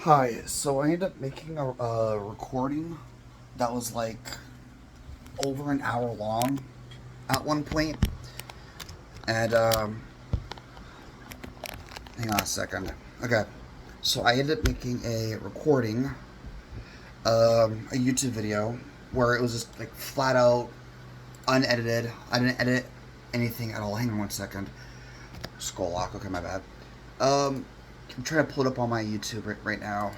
Hi, so I ended up making a recording that was like over an hour long at one point, and hang on a second. Okay, so I ended up making a recording, a YouTube video where it was just like flat out unedited. I didn't edit anything at all. Hang on one second. Scroll lock. Okay, my bad. Um, I'm trying to pull it up on my YouTube right now.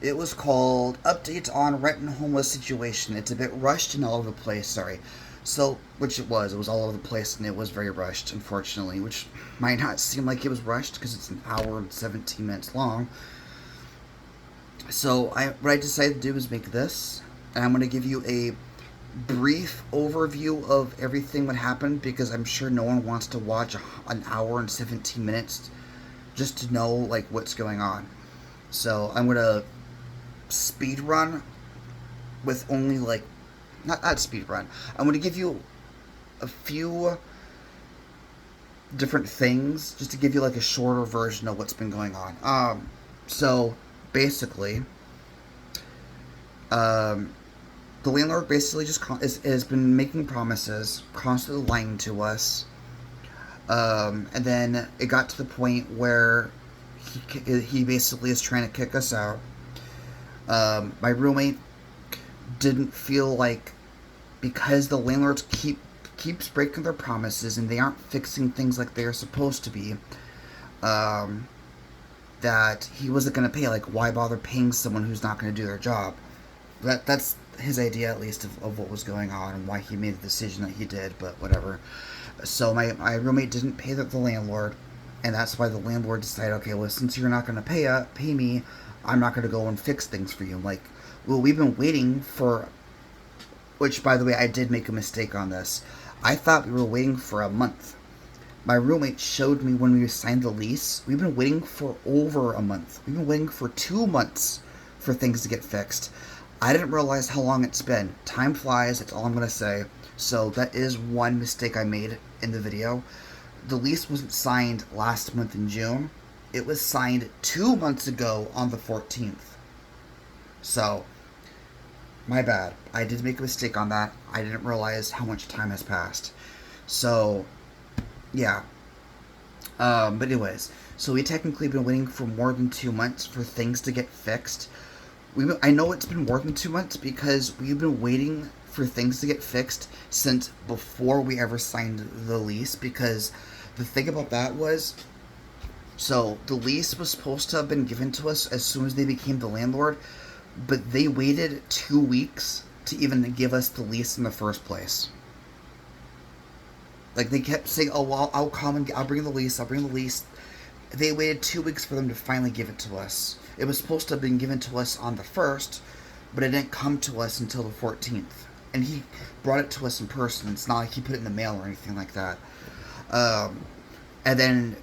It was called Updates on Renton Homeless Situation. It's a bit rushed and all over the place, sorry. So, which it was. It was all over the place and it was very rushed, unfortunately, which might not seem like it was rushed because it's an hour and 17 minutes long. So, what I decided to do is make this, and I'm going to give you a brief overview of everything that happened because I'm sure no one wants to watch an hour and 17 minutes just to know, like, what's going on. So, I'm going to speed run with only like not speed run. I'm going to give you a few different things just to give you like a shorter version of what's been going on. So basically, um, the landlord basically just has been making promises, constantly lying to us, and then it got to the point where he basically is trying to kick us out. My roommate didn't feel like because the landlords keeps breaking their promises and they aren't fixing things like they're supposed to be, um, that he wasn't going to pay. Like, why bother paying someone who's not going to do their job? That's his idea, at least, of what was going on and why he made the decision that he did. But whatever. So my roommate didn't pay the landlord, and that's why the landlord decided, okay, well, since you're not going to pay me, I'm not going to go and fix things for you. I'm like, well, we've been waiting for, which, by the way, I did make a mistake on this. I thought we were waiting for a month. My roommate showed me when we signed the lease. We've been waiting for over a month. We've been waiting for 2 months for things to get fixed. I didn't realize how long it's been. Time flies, that's all I'm going to say. So that is one mistake I made in the video. The lease wasn't signed last month in June. It was signed 2 months ago on the 14th. So, my bad. I did make a mistake on that. I didn't realize how much time has passed. So, yeah. But anyways, so we technically been waiting for more than 2 months for things to get fixed. I know it's been more than 2 months because we've been waiting for things to get fixed since before we ever signed the lease. Because the thing about that was, so the lease was supposed to have been given to us as soon as they became the landlord, but they waited 2 weeks to even give us the lease in the first place. Like, they kept saying, "Oh, well, I'll come and I'll bring the lease. I'll bring the lease." They waited 2 weeks for them to finally give it to us. It was supposed to have been given to us on the first, but it didn't come to us until the 14th. And he brought it to us in person. It's not like he put it in the mail or anything like that. Um, and then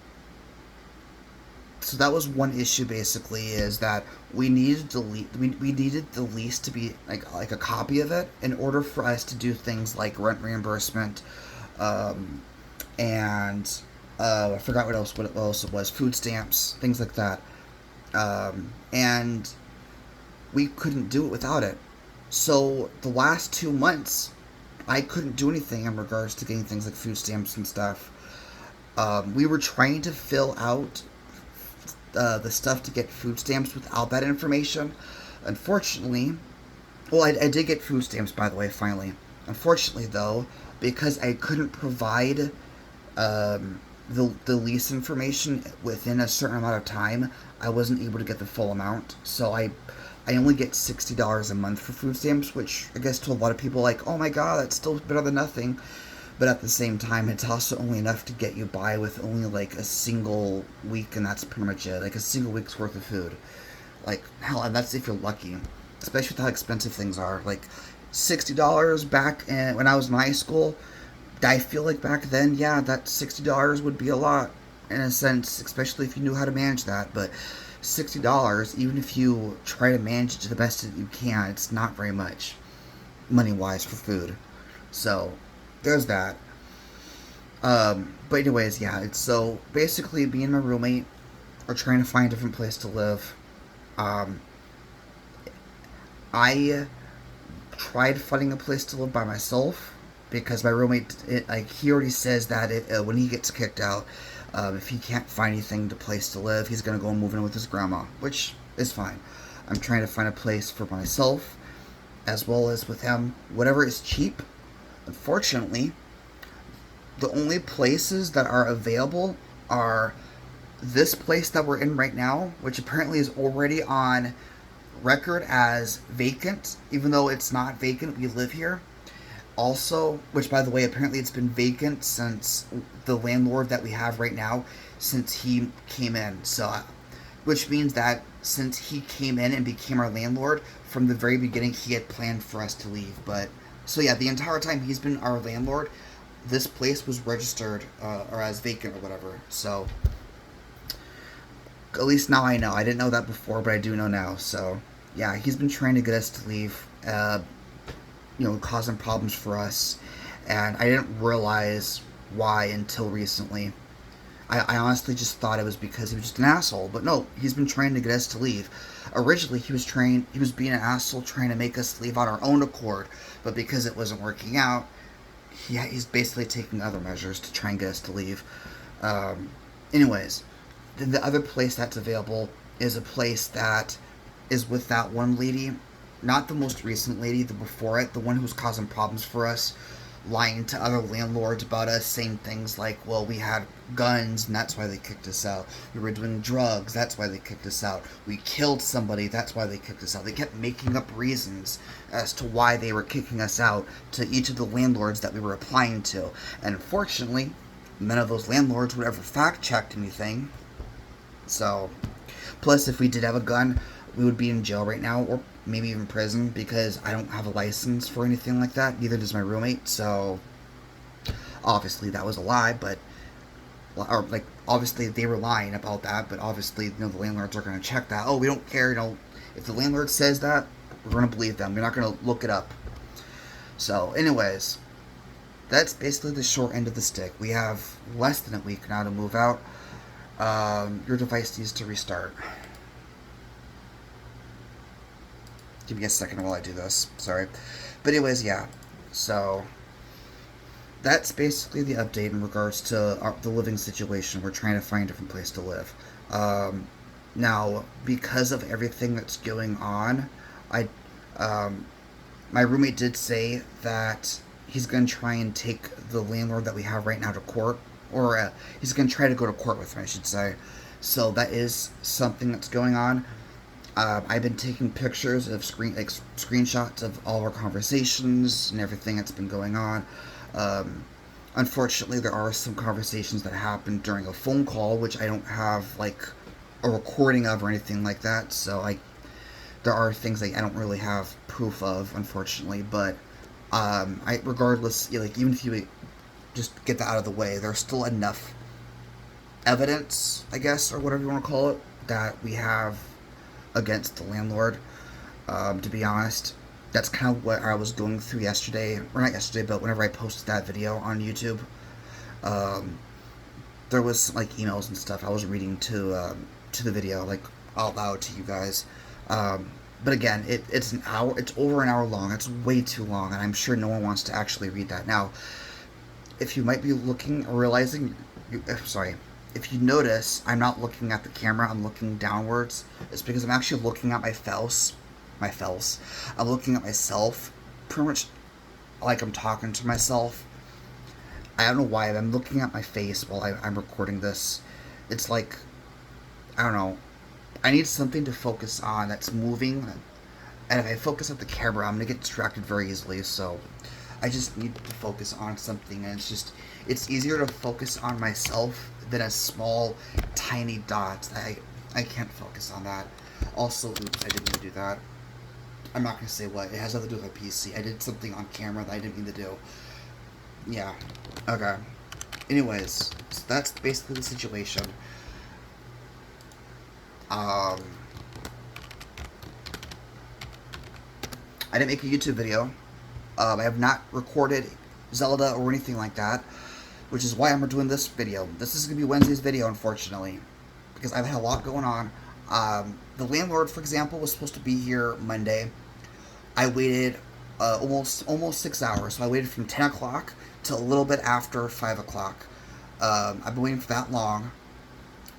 so that was one issue basically, is that we needed the lease to be like a copy of it in order for us to do things like rent reimbursement, um, and I forgot what else it was, food stamps, things like that, and we couldn't do it without it. So the last 2 months I couldn't do anything in regards to getting things like food stamps and stuff. We were trying to fill out the stuff to get food stamps without that information. Unfortunately, well, I did get food stamps, by the way, finally. Unfortunately, though, because I couldn't provide the lease information within a certain amount of time, I wasn't able to get the full amount. So I only get $60 a month for food stamps, which I guess to a lot of people, like, oh my god, that's still better than nothing. But at the same time, it's also only enough to get you by with only like a single week, and that's pretty much it. Like a single week's worth of food. Like, hell, and that's if you're lucky. Especially with how expensive things are. Like, $60 when I was in high school, I feel like back then, yeah, that $60 would be a lot in a sense, especially if you knew how to manage that. But $60, even if you try to manage it to the best that you can, it's not very much money wise for food. So, there's that. But anyways, yeah, it's so basically me and my roommate are trying to find a different place to live. I tried finding a place to live by myself because my roommate, he already says that when he gets kicked out, if he can't find anything to place to live, he's gonna go move in with his grandma, which is fine. I'm trying to find a place for myself, as well as with him, whatever is cheap. Unfortunately, the only places that are available are this place that we're in right now, which apparently is already on record as vacant, even though it's not vacant. We live here. Also, which by the way, apparently it's been vacant since the landlord that we have right now, since he came in. So, which means that since he came in and became our landlord, from the very beginning he had planned for us to leave. But so yeah, the entire time he's been our landlord, this place was registered or as vacant or whatever. So at least now I know. I didn't know that before, but I do know now. So yeah, he's been trying to get us to leave, causing problems for us, and I didn't realize why until recently. I honestly just thought it was because he was just an asshole, but no, he's been trying to get us to leave. Originally, he was being an asshole, trying to make us leave on our own accord, but because it wasn't working out, he's basically taking other measures to try and get us to leave. Anyways, the other place that's available is a place that is with that one lady, not the most recent lady, the before it, the one who was causing problems for us, lying to other landlords about us, saying things like, well, we had guns and that's why they kicked us out. We were doing drugs, that's why they kicked us out. We killed somebody, that's why they kicked us out. They kept making up reasons as to why they were kicking us out to each of the landlords that we were applying to. And unfortunately, none of those landlords would ever fact-check anything. So, plus if we did have a gun, we would be in jail right now, or maybe even prison, because I don't have a license for anything like that. Neither does my roommate. So obviously that was a lie, but obviously they were lying about that. But obviously, the landlords are going to check that. Oh, we don't care. If the landlord says that, we're going to believe them. We're not going to look it up. So, anyways, that's basically the short end of the stick. We have less than a week now to move out. Your device needs to restart. Give me a second while I do this. Sorry. But anyways, yeah. So that's basically the update in regards to the living situation. We're trying to find a different place to live. Now, because of everything that's going on, my roommate did say that he's going to try and take the landlord that we have right now to court. Or he's going to try to go to court with him, I should say. So that is something that's going on. I've been taking pictures of screenshots of all our conversations and everything that's been going on. Unfortunately, there are some conversations that happened during a phone call, which I don't have a recording of or anything like that. So there are things that I don't really have proof of, unfortunately. But regardless, even if you just get that out of the way, there's still enough evidence, I guess, or whatever you want to call it, that we have against the landlord. To be honest, that's kind of what I was going through yesterday, or not yesterday, but whenever I posted that video on YouTube. There was emails and stuff I was reading to the video out loud to you guys. But again, it's an hour. It's over an hour long. It's way too long, and I'm sure no one wants to actually read that. Now, if you might be looking or realizing, if you notice, I'm not looking at the camera, I'm looking downwards. It's because I'm actually looking at my fells. I'm looking at myself, pretty much like I'm talking to myself. I don't know why, but I'm looking at my face while I'm recording this. It's I don't know. I need something to focus on that's moving. And if I focus at the camera, I'm going to get distracted very easily, so I just need to focus on something, and it's easier to focus on myself than a small, tiny dot. I can't focus on that. Also, oops, I didn't mean to do that. I'm not going to say what. It has nothing to do with my PC. I did something on camera that I didn't mean to do. Yeah. Okay. Anyways, so that's basically the situation. I didn't make a YouTube video. I have not recorded Zelda or anything like that, which is why I'm doing this video. This is going to be Wednesday's video, unfortunately, because I've had a lot going on. The landlord, for example, was supposed to be here Monday. I waited almost 6 hours. So I waited from 10 o'clock to a little bit after 5 o'clock. I've been waiting for that long,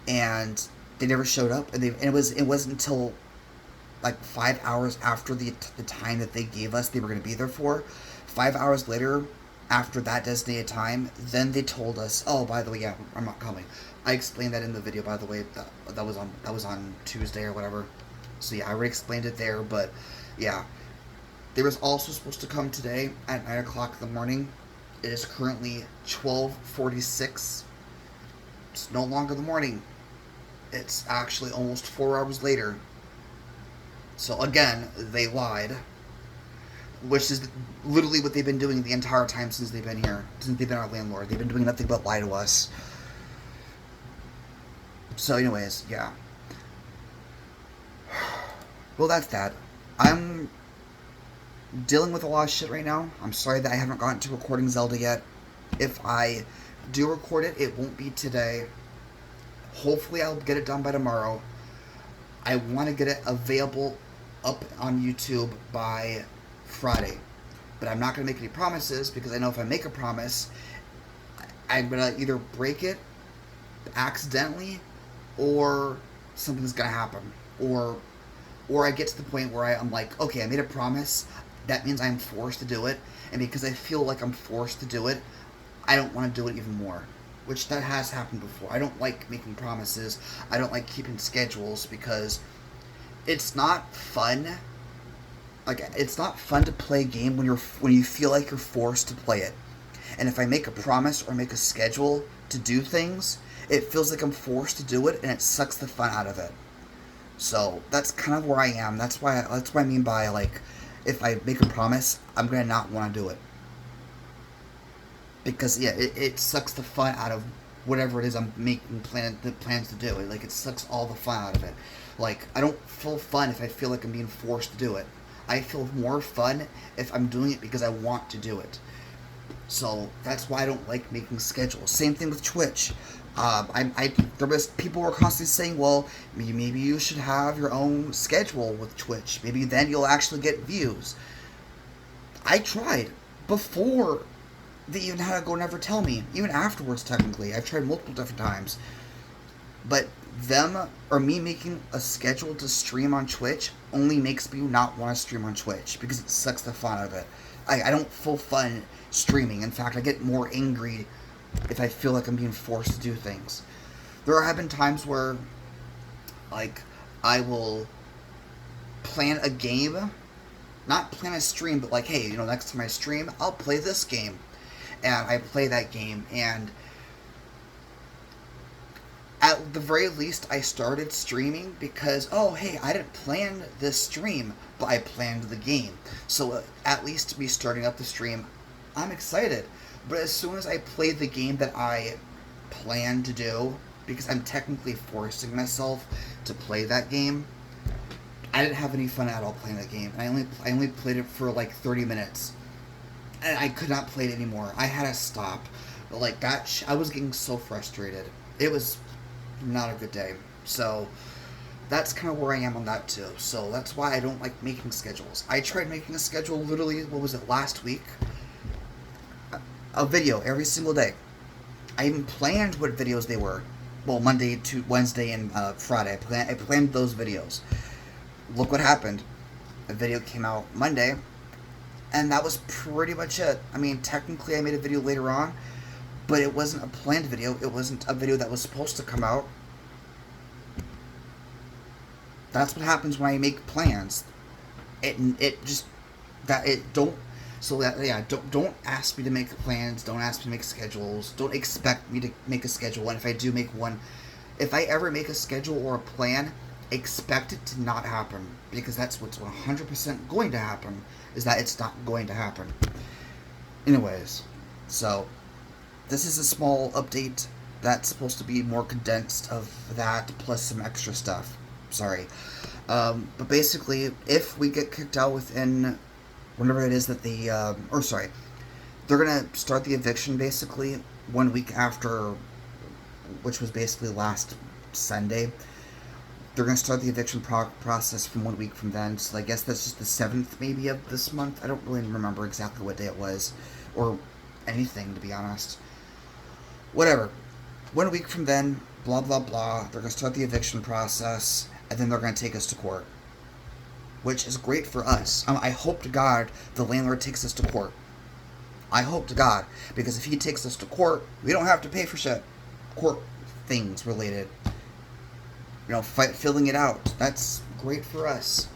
and they never showed up. And it wasn't until like 5 hours after the time that they gave us they were going to be there for. 5 hours later, after that designated time, then they told us, oh, by the way, yeah, I'm not coming. I explained that in the video, by the way. That was on Tuesday or whatever. So yeah, I already explained it there. But yeah, they was also supposed to come today at 9 o'clock in the morning. It is currently 12:46. It's no longer the morning. It's actually almost 4 hours later. So again, they lied, which is literally what they've been doing the entire time since they've been here, since they've been our landlord. They've been doing nothing but lie to us. So anyways, yeah. Well, that's that. I'm dealing with a lot of shit right now. I'm sorry that I haven't gotten to recording Zelda yet. If I do record it, it won't be today. Hopefully I'll get it done by tomorrow. I want to get it available up on YouTube by Friday. But I'm not going to make any promises, because I know if I make a promise, I'm going to either break it accidentally, or something's going to happen. Or I get to the point where I'm like, okay, I made a promise. That means I'm forced to do it. And because I feel like I'm forced to do it, I don't want to do it even more. Which that has happened before. I don't like making promises. I don't like keeping schedules, because it's not fun. Like, it's not fun to play a game when you feel like you're forced to play it. And if I make a promise or make a schedule to do things, it feels like I'm forced to do it, and it sucks the fun out of it. So that's kind of where I am. That's what I mean by, like, if I make a promise, I'm gonna not want to do it. Because yeah, it sucks the fun out of whatever it is I'm making plans to do. Like, it sucks all the fun out of it. Like, I don't feel fun if I feel like I'm being forced to do it. I feel more fun if I'm doing it because I want to do it. So that's why I don't like making schedules. Same thing with Twitch. People were constantly saying, well, maybe you should have your own schedule with Twitch. Maybe then you'll actually get views. I tried before they even had to go Never Tell Me. Even afterwards, technically. I've tried multiple different times. But me making a schedule to stream on Twitch only makes me not want to stream on Twitch, because it sucks the fun out of it. I don't feel fun streaming. In fact, I get more angry if I feel like I'm being forced to do things. There have been times where, like, I will plan a game, not plan a stream, but like, hey, next time I stream, I'll play this game. And I play that game, and at the very least, I started streaming because, oh, hey, I didn't plan this stream, but I planned the game. So at least me starting up the stream, I'm excited. But as soon as I play the game that I plan to do, because I'm technically forcing myself to play that game, I didn't have any fun at all playing that game. I only played it for like 30 minutes. And I could not play it anymore. I had to stop. But like that, I was getting so frustrated. It was not a good day. So that's kind of where I am on that too. So that's why I don't like making schedules. I tried making a schedule literally, last week? A video every single day. I even planned what videos they were. Well, Monday to Wednesday and Friday. I planned those videos. Look what happened. A video came out Monday, and that was pretty much it. I mean, technically I made a video later on, but it wasn't a planned video. It wasn't a video that was supposed to come out. That's what happens when I make plans. Don't ask me to make plans. Don't ask me to make schedules. Don't expect me to make a schedule. And if I do make one, if I ever make a schedule or a plan, expect it to not happen, because that's what's 100% going to happen, is that it's not going to happen. Anyways, so this is a small update that's supposed to be more condensed of that plus some extra stuff. Sorry. But basically, if we get kicked out within whenever it is that they're going to start the eviction basically 1 week after, which was basically last Sunday. They're going to start the eviction process from 1 week from then. So I guess that's just the 7th maybe of this month. I don't really remember exactly what day it was. Or anything, to be honest. Whatever. 1 week from then, blah, blah, blah. They're going to start the eviction process. And then they're going to take us to court. Which is great for us. I hope to God the landlord takes us to court. I hope to God. Because if he takes us to court, we don't have to pay for shit. Court things related. Filling it out. That's great for us.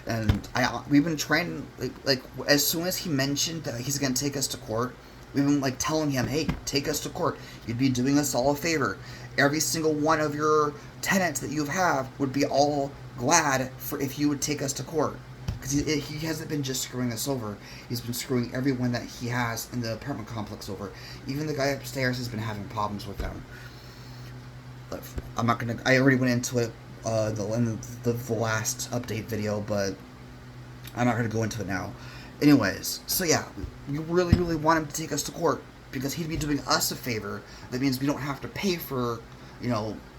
And we've been trying, like as soon as he mentioned that he's going to take us to court, we've been, telling him, hey, take us to court. You'd be doing us all a favor. Every single one of your tenants that you have would be all glad for if you would take us to court. Because he hasn't been just screwing us over. He's been screwing everyone that he has in the apartment complex over. Even the guy upstairs has been having problems with them. I'm not gonna. I already went into it in the last update video, but I'm not gonna go into it now. Anyways, so yeah, we really, really want him to take us to court because he'd be doing us a favor. That means we don't have to pay for,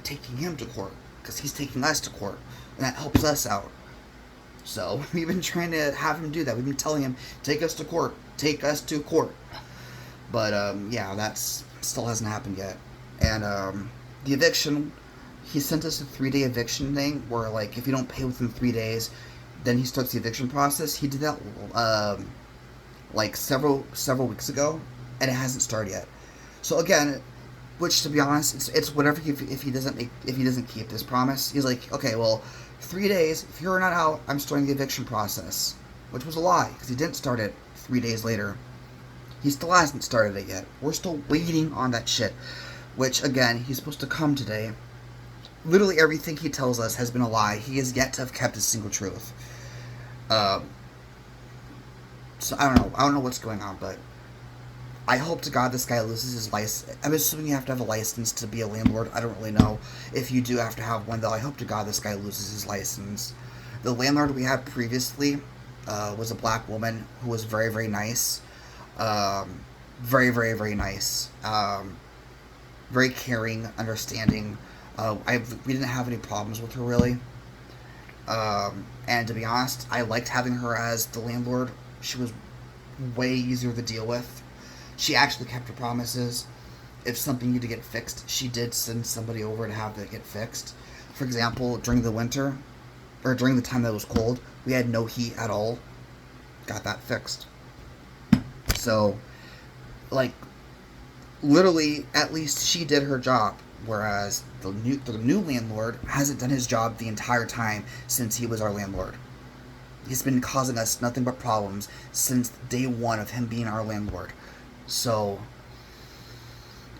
taking him to court because he's taking us to court, and that helps us out. So we've been trying to have him do that. We've been telling him, take us to court, take us to court. But yeah, that's still hasn't happened yet, and the eviction, he sent us a 3-day eviction thing where, if you don't pay within 3 days, then he starts the eviction process. He did that, several weeks ago, and it hasn't started yet. So again, which to be honest, it's whatever. If he doesn't keep this promise, he's like, okay, well, 3 days. If you're not out, I'm starting the eviction process, which was a lie because he didn't start it 3 days later. He still hasn't started it yet. We're still waiting on that shit. Which, again, he's supposed to come today. Literally everything he tells us has been a lie. He has yet to have kept a single truth. So, I don't know. I don't know what's going on, but I hope to God this guy loses his license. I'm assuming you have to have a license to be a landlord. I don't really know if you do have to have one, though. I hope to God this guy loses his license. The landlord we had previously was a black woman who was very, very nice. Very, very, very nice. Very caring, understanding. We didn't have any problems with her, really. And to be honest, I liked having her as the landlord. She was way easier to deal with. She actually kept her promises. If something needed to get fixed, she did send somebody over to have it get fixed. For example, during the winter, or during the time that it was cold, we had no heat at all. Got that fixed. So, literally, at least she did her job, whereas the new landlord hasn't done his job the entire time since he was our landlord. He's been causing us nothing but problems since day one of him being our landlord. So,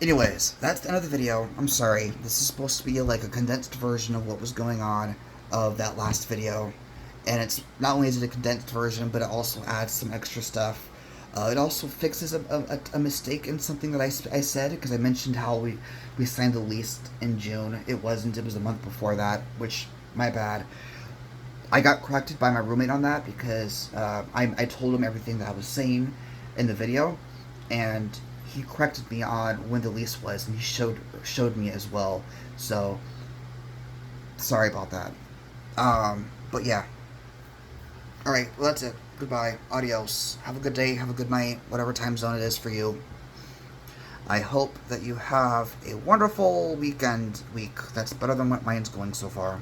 anyways, that's the end of the video. I'm sorry. This is supposed to be a condensed version of what was going on of that last video. And it's not only is it a condensed version, but it also adds some extra stuff. It also fixes a mistake in something that I said, because I mentioned how we signed the lease in June. It wasn't. It was a month before that, which, my bad. I got corrected by my roommate on that because I told him everything that I was saying in the video, and he corrected me on when the lease was, and he showed me as well. So, sorry about that. But yeah. Alright, well that's it. Goodbye. Adios. Have a good day. Have a good night. Whatever time zone it is for you. I hope that you have a wonderful week. That's better than what mine's going so far.